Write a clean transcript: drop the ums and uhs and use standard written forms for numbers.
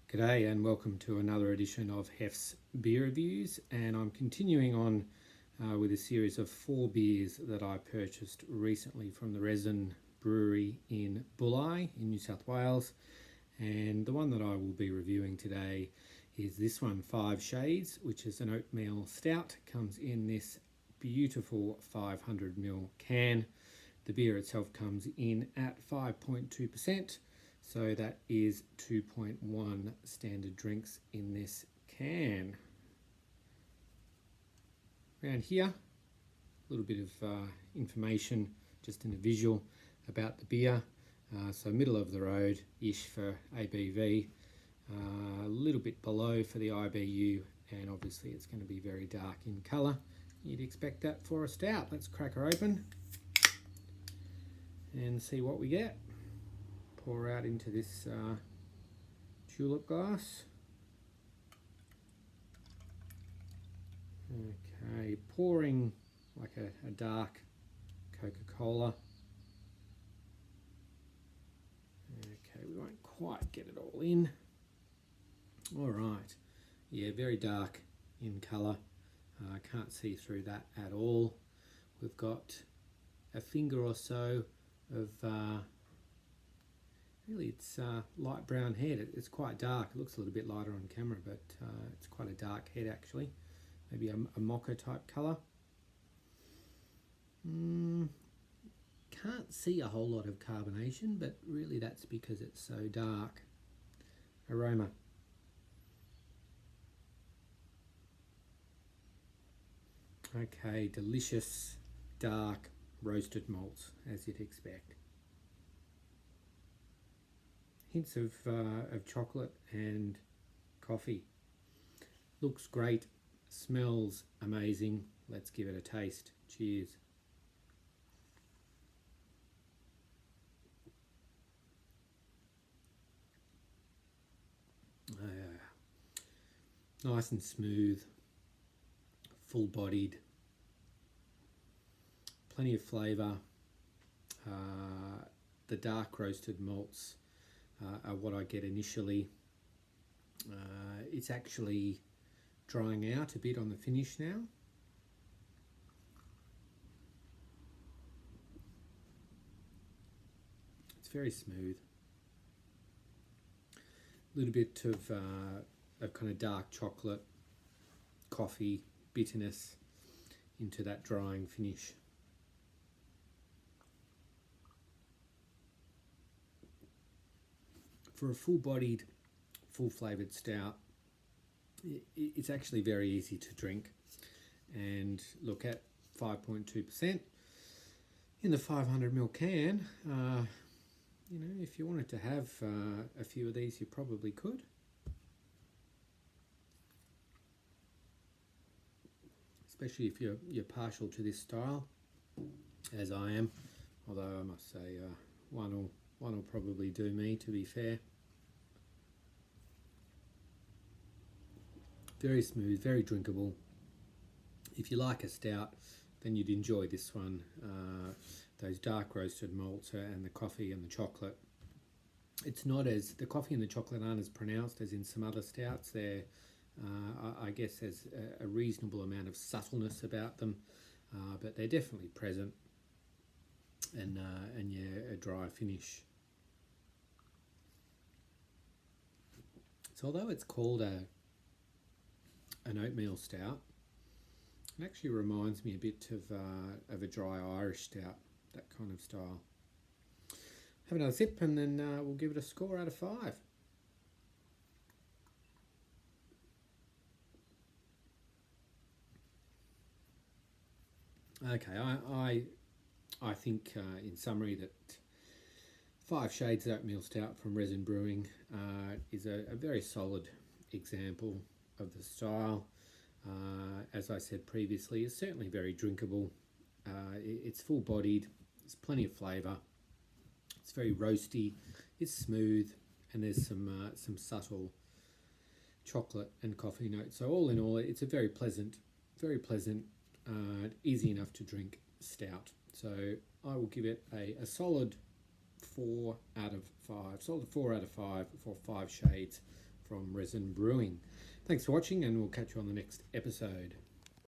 G'day and welcome to another edition of Hef's Beer Reviews, and I'm continuing on with a series of 4 beers that I purchased recently from the Resin Brewery in Bulli in New South Wales. And the one that I will be reviewing today is this one, 5 Shades, which is an Oatmeal Stout. Comes in this beautiful 500ml can. The beer itself comes in at 5.2%. So that is 2.1 standard drinks in this can. Around here, a little bit of information just in a visual about the beer. So middle of the road-ish for ABV, a little bit below for the IBU, and obviously it's going to be very dark in colour. You'd expect that for a stout. Let's crack her open and see what we get. Pour out into this tulip glass. Okay, pouring like a dark Coca-Cola. Okay, we won't quite get it all in. All right, yeah, very dark in colour. Can't see through that at all. We've got a finger or so of really, it's light brown head. It's quite dark. It looks a little bit lighter on camera, but it's quite a dark head actually. Maybe a mocha type colour. Can't see a whole lot of carbonation, but really that's because it's so dark. Aroma. Okay, delicious, dark, roasted malts, as you'd expect. Hints of chocolate and coffee. Looks great, smells amazing. Let's give it a taste. Cheers. Nice and smooth, full-bodied, plenty of flavour. The dark roasted malts are what I get initially. It's actually drying out a bit on the finish now. It's very smooth. A little bit of kind of dark chocolate, coffee, bitterness into that drying finish. For a full-bodied, full-flavoured stout, it's actually very easy to drink. And look, at 5.2% in the 500ml can, you know, if you wanted to have a few of these, you probably could. Especially if you're partial to this style, as I am. Although I must say, one will probably do me, to be fair. Very smooth, very drinkable. If you like a stout, then you'd enjoy this one. Those dark roasted malts and the coffee and the chocolate. It's not as, the coffee and the chocolate aren't as pronounced as in some other stouts. They're, I guess there's a reasonable amount of subtleness about them, but they're definitely present. And yeah, a dry finish. So although it's called an oatmeal stout, it actually reminds me a bit of a dry Irish stout, that kind of style. Have another sip and then we'll give it a score out of 5. Okay, I think in summary that 5 Shades Oatmeal Stout from Resin Brewing is a very solid example of the style. As I said previously, it's certainly very drinkable. It's full-bodied, there's plenty of flavour, it's very roasty, it's smooth, and there's some subtle chocolate and coffee notes. So all in all, it's a very pleasant, easy enough to drink stout. So I will give it a solid 4 out of 5. Solid 4 out of 5 for 5 Shades from Resin Brewing. Thanks for watching, and we'll catch you on the next episode.